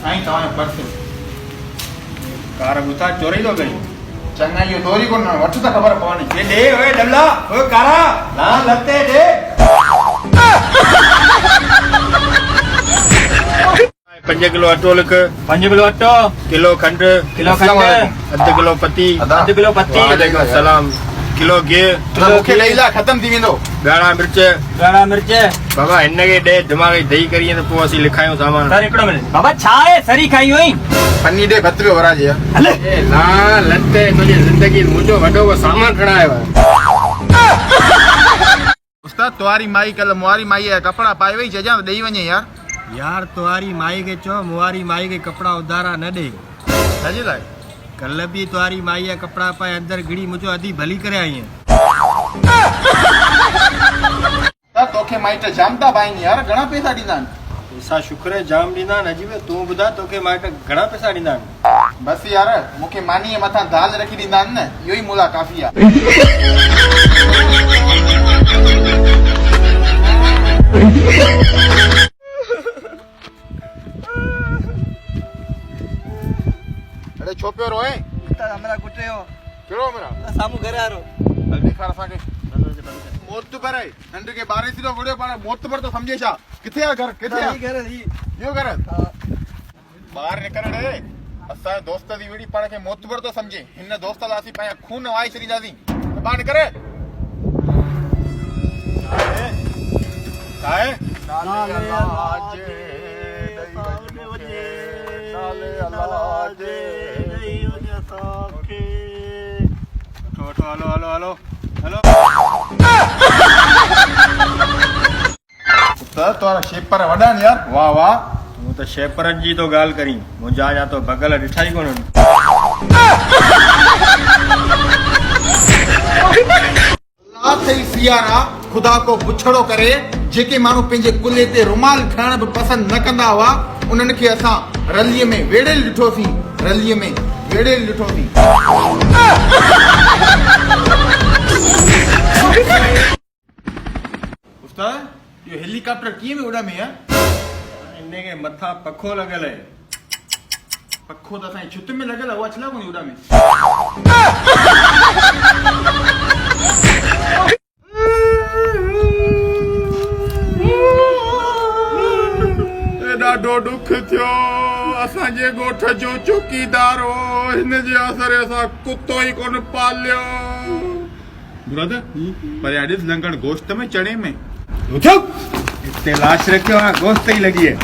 साईं तव्हांजो purse car गुता चोरी तो करी चङा इहो दोरी कोन वठ त ख़बर पवनी ये दे ओए डबला ओए कारा ना लते दे 5 किलो अटो लिख 5 किलो अटो किलो खंड अध किलो पत्ती वालेकुम सलाम किलो गे मूंखे ॾेई लाइ ख़तम थी वेंदो गाढ़ा मिर्च बाबा हिन खे ॾे दिमाग़ दही करी त पोइ असीं लिखायूं सामान सर हिकिड़ो मिनट बाबा छा आहे सरी खाई हुई पन्नी ॾे भत पियो वराजे हले ना लते तुंहिंजी ज़िंदगी मुंहिंजो वॾो सामान खणायो आहे उस्ताद तुम्हारी माई कल मुआरी माई जा कपड़ा पाए वई जजा ॾेई वञे यार तुम्हारी माई के चो मुआरी माई के कपड़ा उधारा न दे छाजे लाइ कल भी तुम्हारी माई जा कपड़ा पाए अंदर गिड़ी मुझो अधी भली करे आई है त तोखे माइट जाम था पाइनि यार घणा पैसा ॾींदा आहिनि पैसा शुक्र है जाम ॾींदा आहिनि अजीब तूं ॿुधा तोखे माइट घणा पैसा ॾींदा आहिनि बस यार मूंखे मानीअ मथां दाल रखी ॾींदा आहिनि न इहो ई मुला काफ़ी आहे अरे छो पियो रोए उस्ताद हमरा कुटे हो कहिड़ो मेरा सामू घर आ रो हल ॾेखार असांखे मौत पर आहे नंढ खे ॿारहें थी थो विड़ियो पाण मौत पर तो समझे छा किथे आहे घर किथे आहे घर ही इहो घर ॿाहिरि निकिरण ॾे असांजो दोस्त जी विड़ी पाण खे मौत पर तो समझे हिन दोस्त लाइ असीं पंहिंजा खून वहाए छॾींदासीं ॿाहिरि निकर आहे हलो हलो हलो हलो तोरा शेपर वॾा आहिनि यार वाह वाह तूं त शेपरनि जी तो ॻाल्हि करी मुंहिंजा अञा तो बगल ॾिठा ई कोन अथई सियारा खुदा को पुछड़ो करे जेके माण्हू पंहिंजे कुल्हे ते रुमाल खणण बि पसंदि न कंदा हुआ उन्हनि खे असां रलीअ में वेड़ेल ॾिठोसीं उस्ताद इहो हेलीकॉप्टर कीअं में उॾामे आहे इन खे मथां पखो लॻल आहे पखो त असांजी छुत में लॻल आहे उहा छा कोन्हे उॾामे ॾाढो ॾुख थियो असांजे ॻोठ जो चौकीदार हो हिन जे असर सां कुतो ई कोन पालियो ब्रदर पर ॾिस लंगड़ गोश्त में चणे में हिते लाश रखियो आहे गोश्त ई लॻी आहे